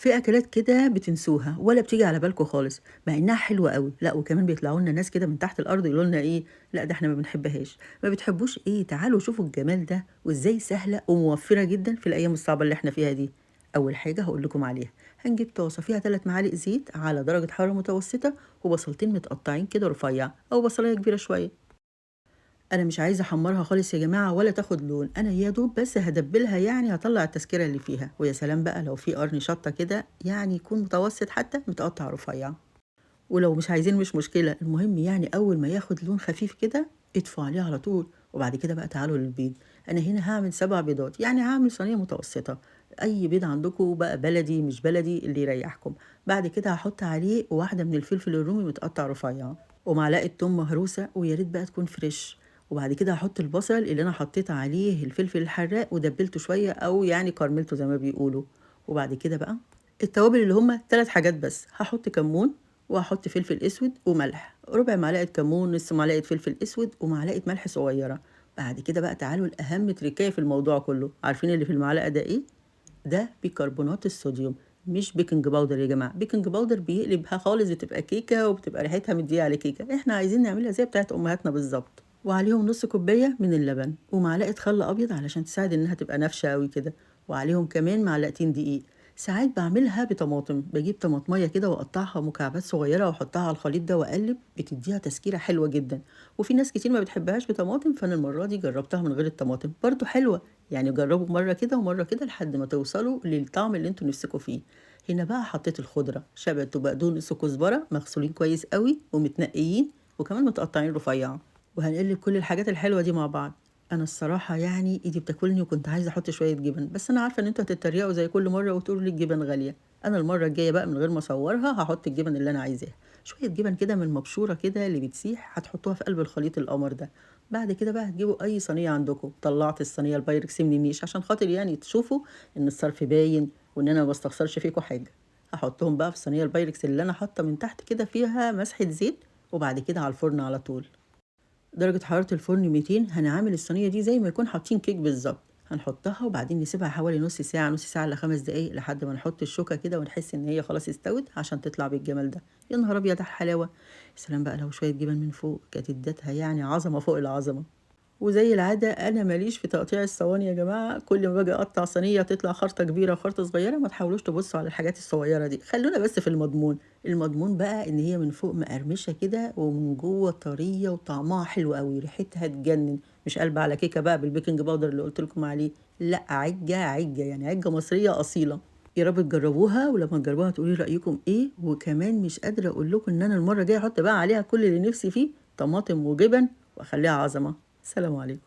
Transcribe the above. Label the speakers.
Speaker 1: في أكلات كده بتنسوها ولا بتيجي على بالكم خالص، مع إنها حلوة أوي، لأ وكمان بيطلعوا لنا ناس كده من تحت الأرض يقولوا لنا إيه، لأ ده إحنا ما بنحبهاش، ما بتحبوش إيه، تعالوا شوفوا الجمال ده وإزاي سهلة وموفرة جدًا في الأيام الصعبة اللي إحنا فيها دي. أول حاجة هاقول لكم عليها، هنجيب طاسة فيها 3 معالق زيت على درجة حرارة متوسطة وبصلتين متقطعين كده رفيع أو بصلاية كبيرة شوية. أنا مش عايزة أحمّرها خالص يا جماعة ولا تاخد لون، أنا يا دوب بس هادبّلها يعني هاطلّع التسكيرة اللي فيها، ويا سلام بقى لو في قرن شطة كده يعني يكون متوسط حتى متقطّع رفيّع، ولو مش عايزين مش مشكلة، المهم يعني أول ما ياخد لون خفيف كده اطفوا عليه على طول، وبعد كده بقى تعالوا للبيض، أنا هنا هاعمل 7 بيضات، يعني هاعمل صينية متوسطة، أي بيض عندكم بقى بلدي مش بلدي اللي يريّحكم، بعد كده هاحط عليه واحدة من الفلفل الرومي متقطّع رفيّع. ومعلقة توم مهروسة ويا ريت بقى تكون فريش، وبعد كده هاحط البصل اللي أنا حطيت عليه الفلفل الحراق ودبّلته شوية أو يعني كرملته زي ما بيقولوا، وبعد كده بقى التوابل اللي هُم 3 حاجات بس، هاحط كمون وهاحط فلفل أسود وملح، ربع معلقة كمون، نص معلقة فلفل أسود ومعلقة ملح صغيرة، بعد كده بقى تعالوا لأهم تركاية في الموضوع كله، عارفين اللي في المعلقة ده إيه؟ ده بيكربونات الصوديوم مش بيكنج باودر يا جماعة، بيكنج باودر بيقلبها خالص بتبقى كيكة وبتبقى ريحتها مدية على كيكة، إحنا عايزين نعملها زي بتاعة أمهاتنا بالضبط، وعليهم نص كوباية من اللبن ومعلقة خل أبيض علشان تساعد إنها تبقى نافشة أوي كده، وعليهم كمان معلقتين دقيق. ساعات باعملها بطماطم، باجيب طماطمية كده وأقطعها مكعبات صغيرة وأحطها على الخليط ده وأقلب بتديها تسكيرة حلوة جدًا، وفي ناس كتير ما بتحبهاش بطماطم فأنا المرة دي جربتها من غير الطماطم برضه حلوة. يعني جربوا مرة كده ومرة كده لحد ما توصلوا للطعم اللي انتوا نفسكوا فيه. هنا بقى حطيت الخضرة شبت وبقدونس وكزبرة مغسولين كويس قوي ومتنقيين وكمان متقطعين رفيع، وهنقلب كل الحاجات الحلوة دي مع بعض. انا الصراحة يعني ايدي بتاكلني وكنت عايزة احط شوية جبن بس انا عارفة ان انتوا هتتريقوا زي كل مرة وتقولوا لي الجبن غالية. انا المرة الجاية بقى من غير ما اصورها هحط الجبن اللي انا عايزاها، شوية جبن كده من المبشورة كده اللي بتسيح هتحطوها في قلب الخليط القمر ده. بعد كده بقى هتجيبوا أي صينية عندكم، طلّعت الصينية البايركس من النيش عشان خاطر يعني تشوفوا إن الصرف باين وإن أنا ما باستخسرش فيكم حاجة، هاحطهم بقى في الصينية البايركس اللي أنا حاطة من تحت كده فيها مسحة زيت، وبعد كده على الفرن على طول. درجة حرارة الفرن 200 هنعامل الصينية دي زي ما يكون حاطين كيك بالضبط، هنحطها وبعدين نسيبها حوالي نُص ساعة، نُص ساعة ل5 دقايق لحد ما نحط الشوكة كده ونحس إن هي خلاص استوت عشان تطلع بالجمال ده. يا نهار أبيض على الحلاوة! يا سلام بقى لو شوية جبن من فوق كانت ادّتها يعني عظمة فوق العظمة. وزي العادة أنا ما ليش في تقطيع الصواني يا جماعة، كل ما باجي أقطّع صينية تطلع خرطة كبيرة وخرطة صغيرة، ما تحاولوش تبُصّوا على الحاجات الصغيرة دي، خلّونا بس في المضمون، المضمون بقى إن هي من فوق مقرمشة كده ومن جوّه طرية وطعمها حلو أوي، ريحتها تجنن، مش قالبة على كيكة بقى بالبيكنج باودر اللي قُلت لكم عليه، لأ عِجّة، عِجّة، يعني عِجّة مصرية أصيلة. يا رب تجرّبوها ولمّا تجرّبوها تقولوا لي رأيكم إيه، وكمان مش قادرة أقول لكم إن أنا المرّة الجاية هاحط بقى عليها كل اللي نِفْسي فيه، طماطم وجبن وأخلّيها عظمة. سلام عليكم.